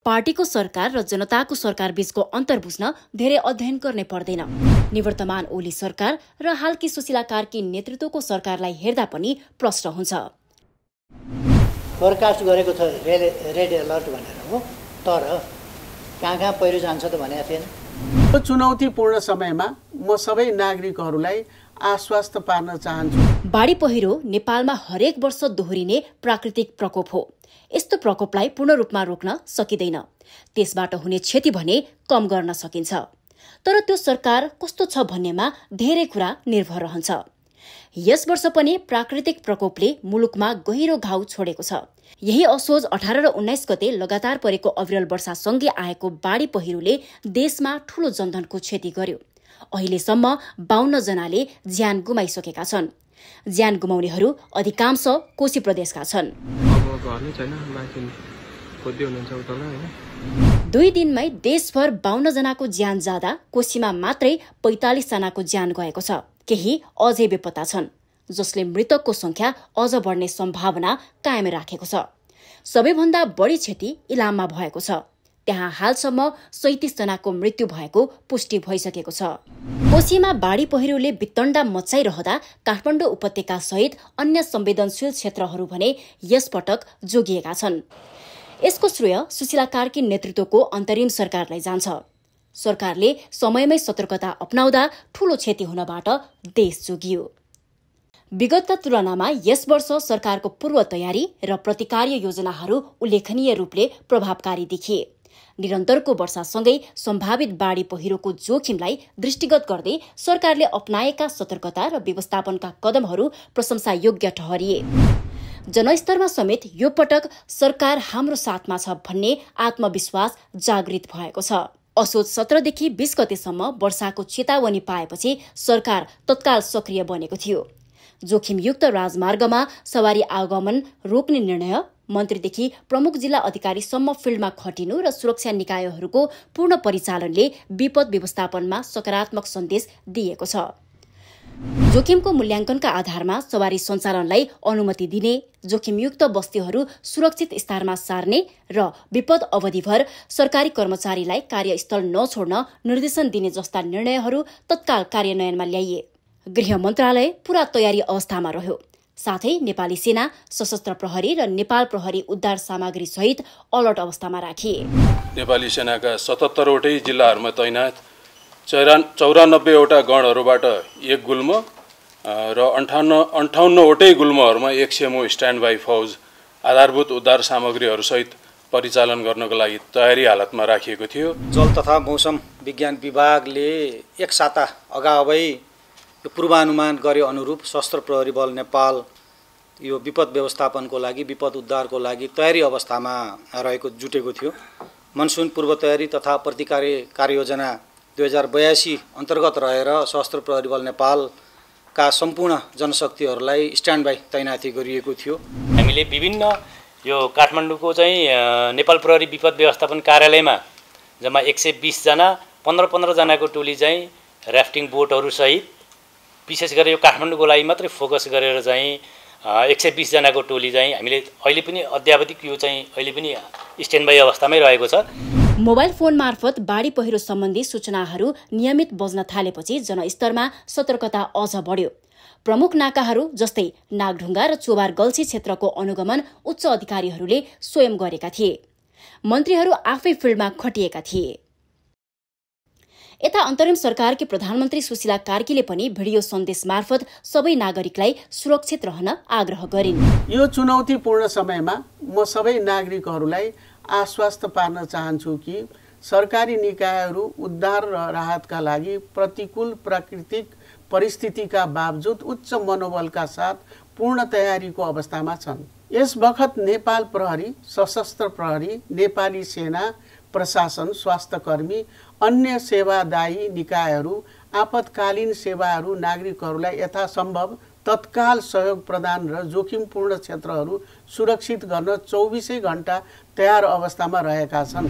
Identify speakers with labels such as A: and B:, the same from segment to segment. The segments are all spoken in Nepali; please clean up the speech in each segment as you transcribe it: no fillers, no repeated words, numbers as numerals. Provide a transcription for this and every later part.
A: पार्टीको सरकार र जनताको सरकार बीचको अन्तर बुझ्न धेरै अध्ययन गर्ने पर्दैन। निवर्तमान ओली सरकार र हालकी सुशीला कार्की नेतृत्वको सरकारलाई हेर्दा पनि प्रश्न हुन्छ।
B: फोरकास्ट गरेको छ रेड अलर्ट भनेर हो, तर कहाँ पहिरो जान्छ त भनेको थिएन।
C: यो चुनौतीपूर्ण समयमा म सबै नागरिकहरूलाई आश्वस्त पार्न चाहन्छु।
A: बाढी पहिरो नेपालमा हरेक वर्ष दोहोरिने प्राकृतिक प्रकोप हो। यस्तो प्रकोपलाई पूर्ण रूपमा रोक्न सकिँदैन। त्यसबाट हुने क्षति भने कम गर्न सकिन्छ, तर त्यो सरकार कस्तो छ भन्नेमा धेरै कुरा निर्भर रहन्छ। यस वर्ष पनि प्राकृतिक प्रकोपले मुलुकमा गहिरो घाउ छोडेको छ। यही असोज 18 र 19 गते लगातार परेको अविरल वर्षासँगै आएको बाढी पहिरोले देशमा ठूलो जनधनको क्षति गर्यो। अहिलेसम्म 52 जनाले ज्यान गुमाइसकेका छन्। ज्यान गुमाउनेहरू अधिकांश कोशी प्रदेशका छन्। 2 दिनमै देशभर 52 जनाको ज्यान जाँदा कोशीमा मात्रै 45 जनाको ज्यान गएको छ। केही अझै बेपत्ता छन्, जसले मृतकको संख्या अझ बढ्ने सम्भावना कायम राखेको छ। सबैभन्दा बढी क्षति इलाममा भएको छ। त्यहाँ हालसम्म 37 जनाको मृत्यु भएको पुष्टि भइसकेको छ। कोशीमा बाढी पहिरोले वितण्डा मचाइरहँदा काठमाडौँ उपत्यका सहित अन्य संवेदनशील क्षेत्रहरू भने यसपटक जोगिएका छन्। यसको श्रेय सुशीला कार्की नेतृत्वको अन्तरिम सरकारलाई जान्छ। सरकारले समयमै सतर्कता अपनाउँदा ठूलो क्षति हुनबाट देश जोगियो। विगतका तुलनामा यस वर्ष सरकारको पूर्व तयारी र प्रतिकार्य योजनाहरू उल्लेखनीय रूपले प्रभावकारी देखिए। निरन्तरको वर्षासँगै सम्भावित बाढी पहिरोको जोखिमलाई दृष्टिगत गर्दै सरकारले अपनाएका सतर्कता र व्यवस्थापनका कदमहरू प्रशंसायोग्य ठहरिए। जनस्तरमा समेत यो पटक सरकार हाम्रो साथमा छ भन्ने आत्मविश्वास जागृत भएको छ। असोज 17 देखि 20 गतेसम्म वर्षाको चेतावनी पाएपछि सरकार तत्काल सक्रिय बनेको थियो। जोखिमयुक्त राजमार्गमा सवारी आगमन रोक्ने निर्णय, मन्त्रीदेखि प्रमुख जिल्ला अधिकारीसम्म फिल्डमा खटिनु र सुरक्षा निकायहरूको पूर्ण परिचालनले विपद व्यवस्थापनमा सकारात्मक सन्देश दिएको छ। जोखिमको मूल्याङ्कनका आधारमा सवारी सञ्चालनलाई अनुमति दिने, जोखिमयुक्त बस्तीहरू सुरक्षित स्तरमा सार्ने र विपद अवधिभर सरकारी कर्मचारीलाई कार्यस्थल नछोड्न निर्देशन दिने जस्ता निर्णयहरू तत्काल कार्यान्वयनमा ल्याइए। गृह मन्त्रालय पूरा तयारी अवस्थामा रह्यो। साथै नेपाली सेना, सशस्त्र प्रहरी र नेपाल प्रहरी उद्धार सामग्री सहित अलर्ट अवस्थामा राखिए।
D: नेपाली सेनाका 77 वटै जिल्लाहरूमा तैनात 94 वटा गणहरूबाट 1 गुल्म र 58 वटै गुल्महरूमा 1 सेमो स्ट्यान्ड बाई फौज आधारभूत उद्धार सामग्रीहरू सहित परिचालन गर्नको लागि तयारी हालतमा राखिएको थियो।
E: जल तथा मौसम विज्ञान विभागले 1 साता अगावै पूर्वानुमान गरे अनुरूप सशस्त्र प्रहरी बल नेपाल यो विपद व्यवस्थापनको लागि, विपद उद्धारको लागि तयारी अवस्थामा जुटेको थियो। मनसुन पूर्व तयारी तथा प्रतिकारी कार्ययोजना 2082 अन्तर्गत रहेर सशस्त्र प्रहरी बल नेपालका सम्पूर्ण जनशक्तिहरूलाई स्ट्यान्ड बाई तैनाती गरिएको थियो।
F: हामीले विभिन्न यो काठमाडौँको चाहिँ नेपाल प्रहरी विपद व्यवस्थापन कार्यालयमा जम्मा 120 जना 15 जनाको टोली चाहिँ राफ्टिङ बोटहरू सहित, विशेष गरेर यो काठमाडौँको लागि मात्रै फोकस गरेर चाहिँ 120 जनाको टोली चाहिँ हामीले अहिले पनि अद्यावधिक यो चाहिँ अहिले पनि स्ट्यान्ड बाई अवस्थामै रहेको छ।
A: मोबाइल फोन मार्फत बाढी पहिरो सम्बन्धी सूचनाहरू नियमित बज्न थालेपछि जनस्तरमा सतर्कता अझ बढ्यो। प्रमुख नाकाहरू जस्तै नागढुङ्गा र चोबार गल्छी क्षेत्रको अनुगमन उच्च अधिकारीहरूले स्वयं गरेका थिए। मन्त्रीहरू आफै फिल्डमा खटिएका थिए। यता अन्तरिम सरकारकी प्रधानमन्त्री सुशीला कार्कीले पनि भिडियो सन्देश मार्फत सबै नागरिकलाई सुरक्षित रहन आग्रह गरिन्।
C: यो चुनौतीपूर्ण समयमा म सबै नागरिकहरूलाई आश्वस्त पार्न चाहन्छु कि सरकारी निकायहरू उद्धार र राहतका लागि प्रतिकूल प्राकृतिक परिस्थितिका बावजुद उच्च मनोबलका साथ पूर्ण तयारीको अवस्थामा छन्। यस बखत नेपाल प्रहरी, सशस्त्र प्रहरी, नेपाली सेना, प्रशासन, स्वास्थ्यकर्मी, अन्य सेवादायी निकायहरू आपतकालीन सेवाहरू नागरिकहरूलाई यथासम्भव तत्काल सहयोग प्रदान र जोखिमपूर्ण क्षेत्रहरू सुरक्षित गर्न 24 घण्टा तयार अवस्थामा रहेका छन्।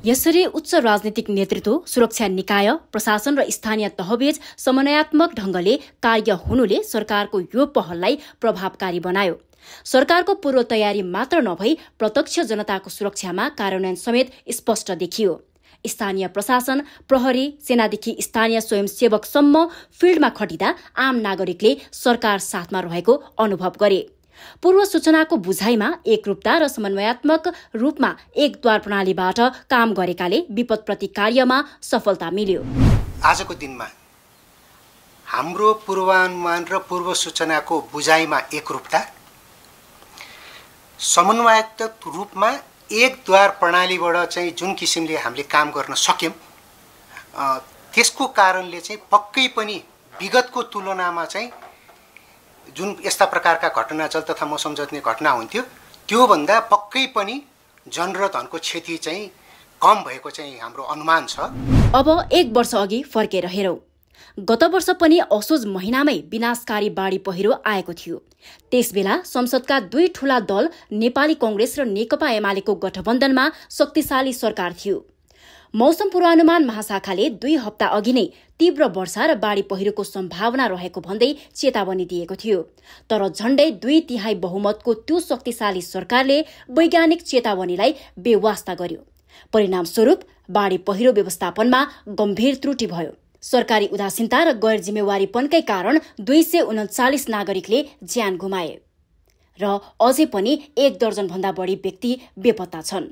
A: यसरी उच्च राजनीतिक नेतृत्व, सुरक्षा निकाय, प्रशासन र स्थानीय तहबीच समन्वयात्मक ढंगले कार्य हुनुले सरकारको यो पहललाई प्रभावकारी बनायो। सरकारको पूर्व तयारी मात्र नभई प्रत्यक्ष जनताको सुरक्षामा कार्यान्वयन समेत स्पष्ट देखियो। स्थानीय प्रशासन, प्रहरी, सेनादेखि स्थानीय स्वयंसेवकसम्म फिल्डमा खटिँदा आम नागरिकले सरकार साथमा रहेको अनुभव गरे। पूर्व सूचनाको बुझाइमा एकरूपता र समन्वयात्मक रूपमा एक द्वार प्रणालीबाट काम गरेकाले विपदप्रति कार्यमा सफलता मिल्यो।
G: आजको दिनमा हाम्रो पूर्वानुमान र पूर्व सूचनाको बुझाइमा एकरूपता, समन्वयात्मक रूपमा एक द्वार प्रणालीबाट चाहिँ जुन किसिमले हामीले काम गर्न सक्यौं, त्यसको कारणले चाहिँ पक्कै पनि विगतको तुलनामा चाहिँ जुन यस्ता प्रकारका घटनाचल तथा मौसम जन्य घटना हुन्थ्यो त्योभन्दा पक्कै पनि जन र धनको क्षति चाहिँ कम भएको चाहिँ हाम्रो अनुमान छ।
A: अब 1 वर्ष अघि फर्केर हेरौं। गत वर्ष पनि असोज महिनामै विनाशकारी बाढी पहिरो आएको थियो। त्यसबेला संसदका 2 ठूला दल नेपाली कांग्रेस र नेकपा एमालेको गठबन्धनमा शक्तिशाली सरकार थियो। मौसम पूर्वानुमान महाशाखाले 2 हप्ता अघि नै तीव्र वर्षा र बाढी पहिरोको सम्भावना रहेको भन्दै चेतावनी दिएको थियो। तर झण्डै 2/3 बहुमतको त्यो शक्तिशाली सरकारले वैज्ञानिक चेतावनीलाई बेवास्ता गर्यो। परिणामस्वरूप बाढी पहिरो व्यवस्थापनमा गम्भीर त्रुटि भयो। सरकारी उदासीनता र गैर जिम्मेवारीपनकै कारण 239 नागरिकले ज्यान गुमाए र अझै पनि 1 दर्जन भन्दा बढी व्यक्ति बेपत्ता छन्।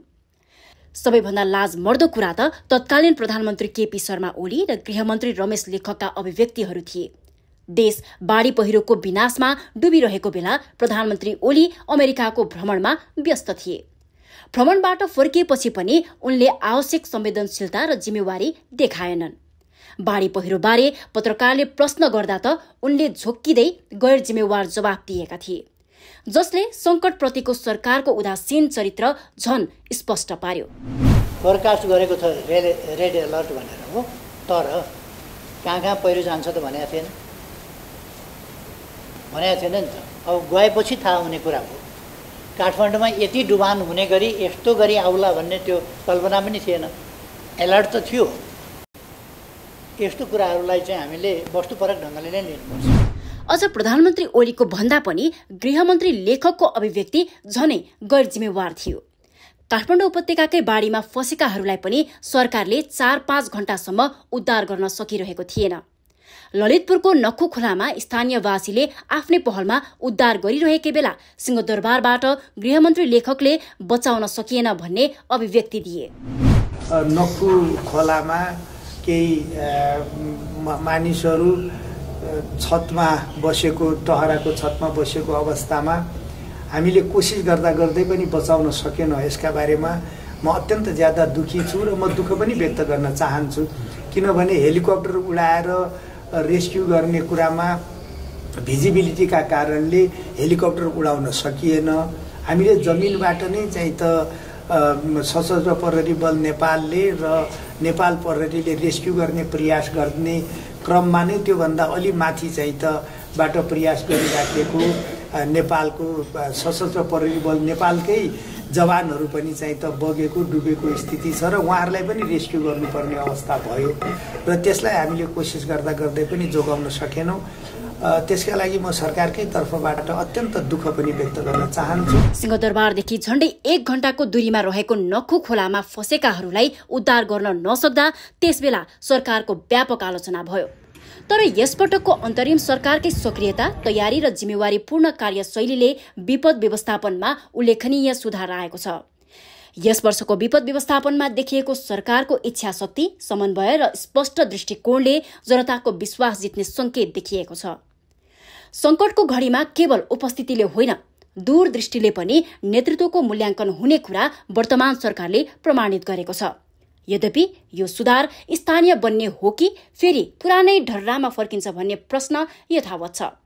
A: सबैभन्दा लाजमर्दो कुरा त तत्कालीन प्रधानमन्त्री केपी शर्मा ओली र गृहमन्त्री रमेश लेखकका अभिव्यक्तिहरू थिए। देश बाढी पहिरोको विनाशमा डुबिरहेको बेला प्रधानमन्त्री ओली अमेरिकाको भ्रमणमा व्यस्त थिए। भ्रमणबाट फर्किएपछि पनि उनले आवश्यक संवेदनशीलता र जिम्मेवारी देखाएनन्। बाढी पहिरो बारे पत्रकारले प्रश्न गर्दा त उनले झोक्किँदै गैर जिम्मेवार जवाफ दिएका थिए, जसले संकटप्रतिको सरकारको उदासीन चरित्र झन स्पष्ट पार्यो।
B: फोरकास्ट गरेको छ रेड अलर्ट भनेर हो, तर कहाँ पहिरो जान्छ त भनेको थिएन नि त। अब गएपछि थाहा हुने कुरा हो। काठमाडौँमा यति डुबान हुने गरी यस्तो गरी आउला भन्ने त्यो कल्पना पनि थिएन। अलर्ट त थियो। यस्तो कुराहरूलाई चाहिँ हामीले वस्तुपरक ढङ्गले नै लिनुपर्छ।
A: अझ प्रधानमन्त्री ओलीको भन्दा पनि गृहमन्त्री लेखकको अभिव्यक्ति झनै गैर जिम्मेवार थियो। काठमाडौँ उपत्यकाकै बाढीमा फँसेकाहरूलाई पनि सरकारले 4-5 घण्टासम्म उद्धार गर्न सकिरहेको थिएन। ललितपुरको नक्खु खोलामा स्थानीयवासीले आफ्नै पहलमा उद्धार गरिरहेकै बेला सिंहदरबारबाट गृहमन्त्री लेखकले बचाउन सकिएन भन्ने अभिव्यक्ति दिए।
H: नक्खु खोलामा केही मानिसहरू छतमा बसेको, टहराको छतमा बसेको अवस्थामा हामीले कोसिस गर्दा गर्दै पनि बचाउन सकेनौँ। यसका बारेमा म अत्यन्त ज्यादा दुखी छु र म दुःख पनि व्यक्त गर्न चाहन्छु। किनभने हेलिकप्टर उडाएर रेस्क्यु गर्ने कुरामा भिजिबिलिटीका कारणले हेलिकप्टर उडाउन सकिएन। हामीले जमिनबाट नै चाहिँ त सशस्त्र प्रहरी बल नेपालले र नेपाल प्रहरीले रेस्क्यु गर्ने प्रयास गर्ने क्रममा नै त्योभन्दा अलि माथि चाहिँ त बाट प्रयास गरिराखेको नेपालको सशस्त्र प्रहरी बल नेपालकै जवानहरू पनि चाहिँ त बगेको डुबेको स्थिति छ र उहाँहरूलाई पनि रेस्क्यु गर्नुपर्ने अवस्था भयो र त्यसलाई हामीले कोसिस गर्दा गर्दै पनि जोगाउन सकेनौँ। त्यसका लागि म सरकारकै तर्फबाट अत्यन्त दुःख पनि व्यक्त गर्न चाहन्छु।
A: सिंहदरबारदेखि झण्डै 1 घण्टाको दूरीमा रहेको नक्खु खोलामा फँसेकाहरूलाई उद्धार गर्न नसक्दा त्यसबेला सरकारको व्यापक आलोचना भयो। तर यसपटकको अन्तरिम सरकारकै सक्रियता, तयारी र जिम्मेवारीपूर्ण कार्यशैलीले विपद व्यवस्थापनमा उल्लेखनीय सुधार आएको छ। यस वर्षको विपद व्यवस्थापनमा देखिएको सरकारको इच्छाशक्ति, समन्वय र स्पष्ट दृष्टिकोणले जनताको विश्वास जित्ने संकेत देखिएको छ। संकटको घडीमा केवल उपस्थितिले होइन, दूरदृष्टिले पनि नेतृत्वको मूल्याङ्कन हुने कुरा वर्तमान सरकारले प्रमाणित गरेको छ। यद्यपि यो सुधार स्थानीय बन्ने हो कि फेरि पुरानै ढर्रामा फर्किन्छ भन्ने प्रश्न यथावत छ।